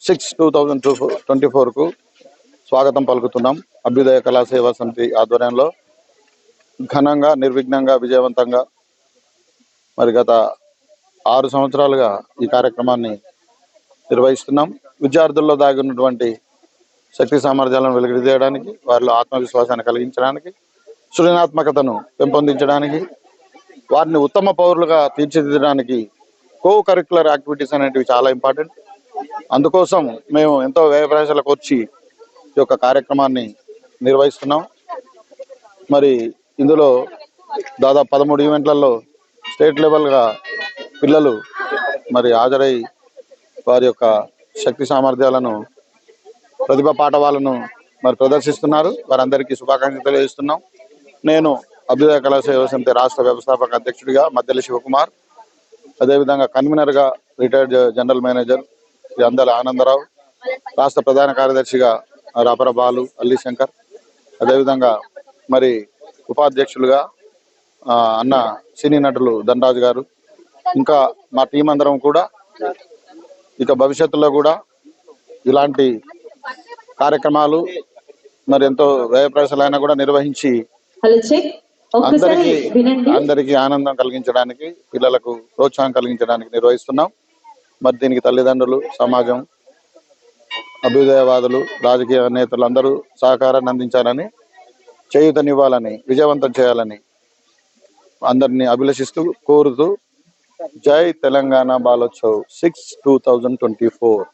6/2024కు స్వాగతం పలుకుతున్నాం. అభ్యుదయ కళా సేవా సమితి ఆధ్వర్యంలో ఘనంగా, నిర్విఘ్నంగా, విజయవంతంగా మరి గత 6 సంవత్సరాలుగా ఈ కార్యక్రమాన్ని నిర్వహిస్తున్నాం. విద్యార్థుల్లో దాగి ఉన్నటువంటి శక్తి సామర్థ్యాలను వెలుగుతీయడానికి, వారిలో ఆత్మవిశ్వాసాన్ని కలిగించడానికి, సృజనాత్మకతను పెంపొందించడానికి, వారిని ఉత్తమ పౌరులుగా తీర్చిదిద్దడానికి కో కరిక్యులర్ యాక్టివిటీస్ అనేటివి చాలా ఇంపార్టెంట్. అందుకోసం మేము ఎంతో వ్యయప్రయాసాలకు వచ్చి ఈ యొక్క కార్యక్రమాన్ని నిర్వహిస్తున్నాం. మరి ఇందులో దాదాపు 13 ఈవెంట్లలో స్టేట్ లెవెల్గా పిల్లలు మరి హాజరై వారి యొక్క శక్తి సామర్థ్యాలను, ప్రతిభా పాఠవాలను మరి ప్రదర్శిస్తున్నారు. వారందరికీ శుభాకాంక్షలు తెలియజేస్తున్నాం. నేను అభ్యుదయ కళా సేవా సమితి రాష్ట్ర వ్యవస్థాపక అధ్యక్షుడిగా మద్దెల శివకుమార్, అదేవిధంగా కన్వీనర్గా retired general manager Shri Andala Anandarao, రాష్ట్ర ప్రధాన కార్యదర్శిగా రాపర బాలు, అల్లి శంకర్, అదేవిధంగా మరి ఉపాధ్యక్షులుగా అన్న సినీ నటులు ధనరాజు గారు, ఇంకా మా టీం అందరం కూడా ఇక భవిష్యత్తులో కూడా ఇలాంటి కార్యక్రమాలు మరి ఎంతో వ్యయప్రయాసాలైనా కూడా నిర్వహించి అందరికీ ఆనందం కలిగించడానికి, పిల్లలకు ప్రోత్సాహం కలిగించడానికి నిర్వహిస్తున్నాం. మరి దీనికి తల్లిదండ్రులు, సమాజం, అభ్యుదయవాదులు, రాజకీయ నేతలు అందరూ సహకారాన్ని అందించాలని, చేయూతనివ్వాలని, విజయవంతం చేయాలని అందరినీ అభిలషిస్తూ కోరుతూ జై తెలంగాణ బాలోత్సవ్ 6/2024.